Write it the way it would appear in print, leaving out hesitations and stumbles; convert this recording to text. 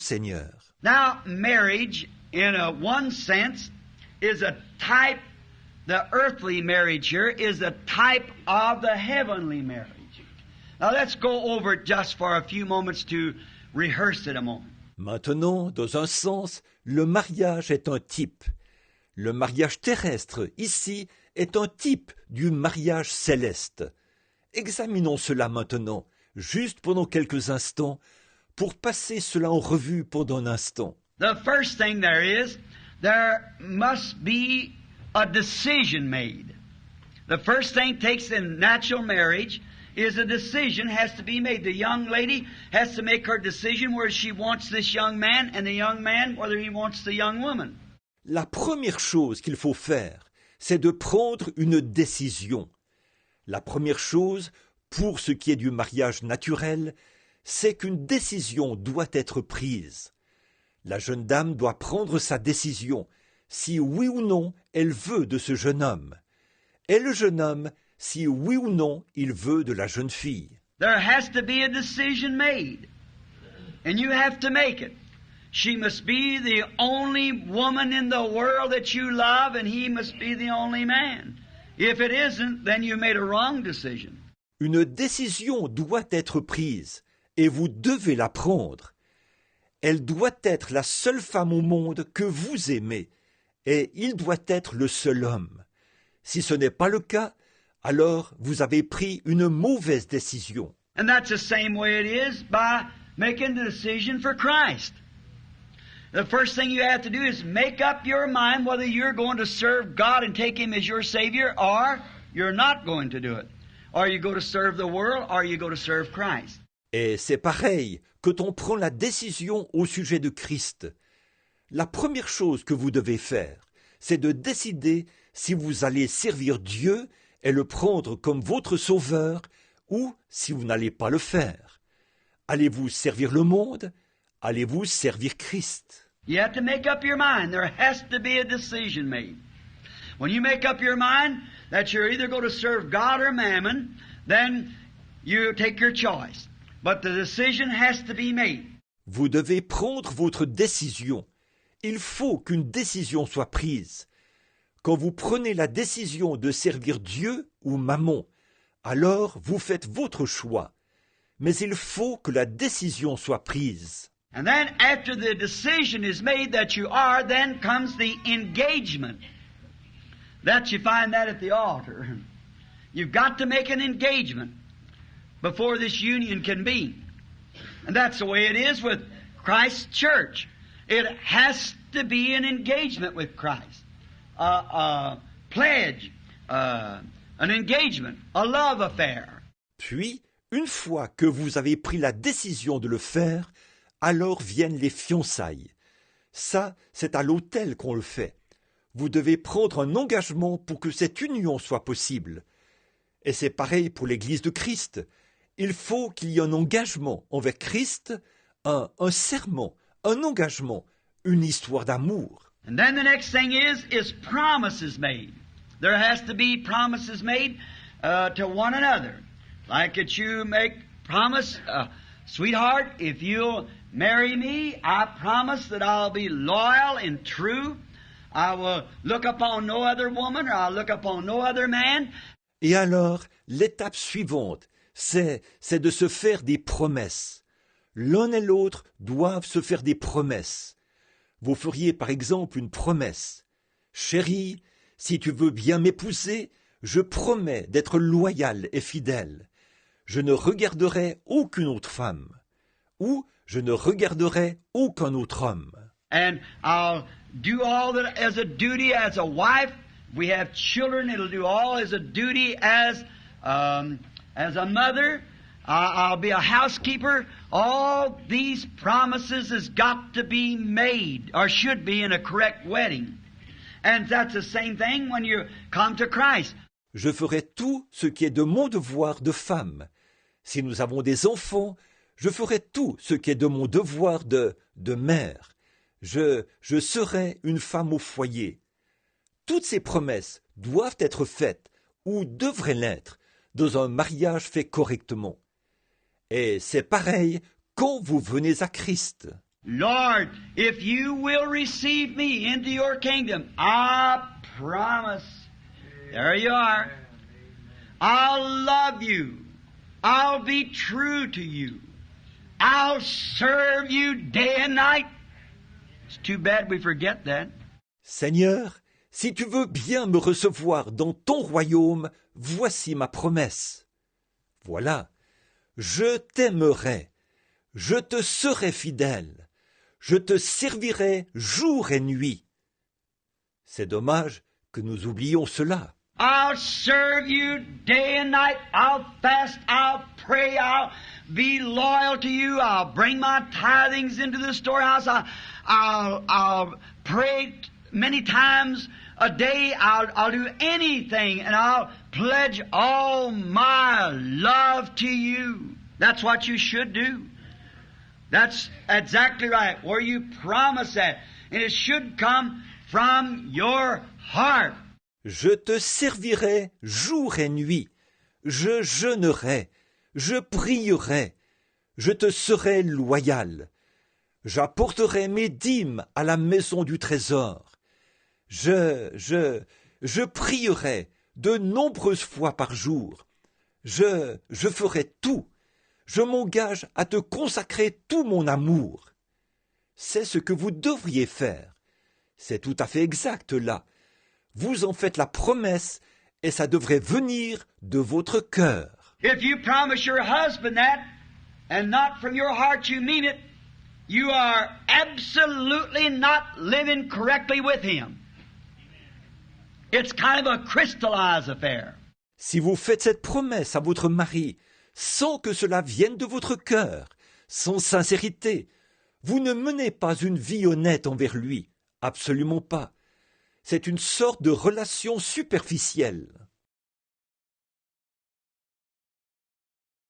Seigneur. Now, marriage, in one sense, is a type, the earthly marriage here is a type of the heavenly marriage. Now, let's go over it just for a few moments to rehearse it a moment. Maintenant, dans un sens, le mariage est un type. Le mariage terrestre, ici, est un type du mariage céleste. Examinons cela maintenant, juste pendant quelques instants, pour passer cela en revue pendant un instant. The first thing there must be a decision made. The first thing takes in natural marriage is a decision has to be made. The young lady has to make her decision whether she wants this young man, and the young man whether he wants the young woman. La première chose qu'il faut faire, c'est de prendre une décision. La première chose, pour ce qui est du mariage naturel, c'est qu'une décision doit être prise. La jeune dame doit prendre sa décision, si oui ou non elle veut de ce jeune homme. Et le jeune homme, si oui ou non il veut de la jeune fille. There has to be a decision made, and you have to make it. She must be the only woman in the world that you love, and he must be the only man. If it isn't, then you made a wrong decision. Une décision doit être prise, et vous devez la prendre. Elle doit être la seule femme au monde que vous aimez, et il doit être le seul homme. Si ce n'est pas le cas, alors vous avez pris une mauvaise décision. And that's the same way it is by making the decision for Christ. The first thing you have to do is make up your mind whether you're going to serve God and take Him as your Savior, or you're not going to do it. Or you go to serve the world, or you go to serve Christ. Et c'est pareil quand on prend la décision au sujet de Christ. La première chose que vous devez faire, c'est de décider si vous allez servir Dieu et le prendre comme votre sauveur, ou si vous n'allez pas le faire. Allez-vous servir le monde? Allez-vous servir Christ? You have to make up your mind. There has to be a decision made. When you make up your mind that you're either going to serve God or mammon, then you take your choice. But the decision has to be made. Vous devez prendre votre décision. Il faut qu'une décision soit prise. Quand vous prenez la décision de servir Dieu ou Mammon, alors vous faites votre choix. Mais il faut que la décision soit prise. And then after the decision is made that you are, then comes the engagement. That you find that at the altar. You've got to make an engagement before this union can be. And that's the way it is with Christ's church. It has to be an engagement with Christ. A pledge, an engagement, a love affair. Puis, une fois que vous avez pris la décision de le faire, alors viennent les fiançailles. Ça, c'est à l'autel qu'on le fait. Vous devez prendre un engagement pour que cette union soit possible. Et c'est pareil pour l'Église de Christ. Il faut qu'il y ait un engagement envers Christ, un serment, un engagement, une histoire d'amour. And then the next thing is promises made. There has to be promises made to one another. Like that you make promise, sweetheart, if you'll marry me, I promise that I'll be loyal and true. I will look upon no other woman, or I'll look upon no other man. Et alors, l'étape suivante, c'est de se faire des promesses. L'un et l'autre doivent se faire des promesses. Vous feriez par exemple une promesse. Chérie, si tu veux bien m'épouser, je promets d'être loyal et fidèle. Je ne regarderai aucune autre femme. Ou je ne regarderai aucun autre homme. And I'll do all that as a duty as a wife. If we have children, it'll do all as a duty as a mother. I'll be a housekeeper. All these promises has got to be made, or should be, in a correct wedding. And that's the same thing when you come to Christ. Je ferai tout ce qui est de mon devoir de femme. Si nous avons des enfants, je ferai tout ce qui est de mon devoir de mère. Je serai une femme au foyer. Toutes ces promesses doivent être faites, ou devraient l'être, dans un mariage fait correctement. Et c'est pareil quand vous venez à Christ. Lord, if you will receive me into your kingdom, I promise. There you are. I'll love you. I'll be true to you. I'll serve you day and night. It's too bad we forget that. Seigneur, si tu veux bien me recevoir dans ton royaume, voici ma promesse. Voilà, je t'aimerai, je te serai fidèle, je te servirai jour et nuit. C'est dommage que nous oublions cela. I'll serve you day and night. I'll fast. I'll pray. I'll be loyal to you. I'll bring my tithings into the storehouse. I'll pray many times a day. I'll do anything, and I'll pledge all my love to you. That's what you should do. That's exactly right, where you promise that. And it should come from your heart. Je te servirai jour et nuit, je jeûnerai, je prierai, je te serai loyal, j'apporterai mes dîmes à la maison du trésor, je prierai de nombreuses fois par jour, je ferai tout, je m'engage à te consacrer tout mon amour. C'est ce que vous devriez faire, c'est tout à fait exact là. Vous en faites la promesse et ça devrait venir de votre cœur. If you promise your husband that and not from your heart you mean it, you are absolutely not living correctly with him. It's kind of a crystallized affair. Si vous faites cette promesse à votre mari sans que cela vienne de votre cœur, sans sincérité, vous ne menez pas une vie honnête envers lui, absolument pas. C'est une sorte de relation superficielle.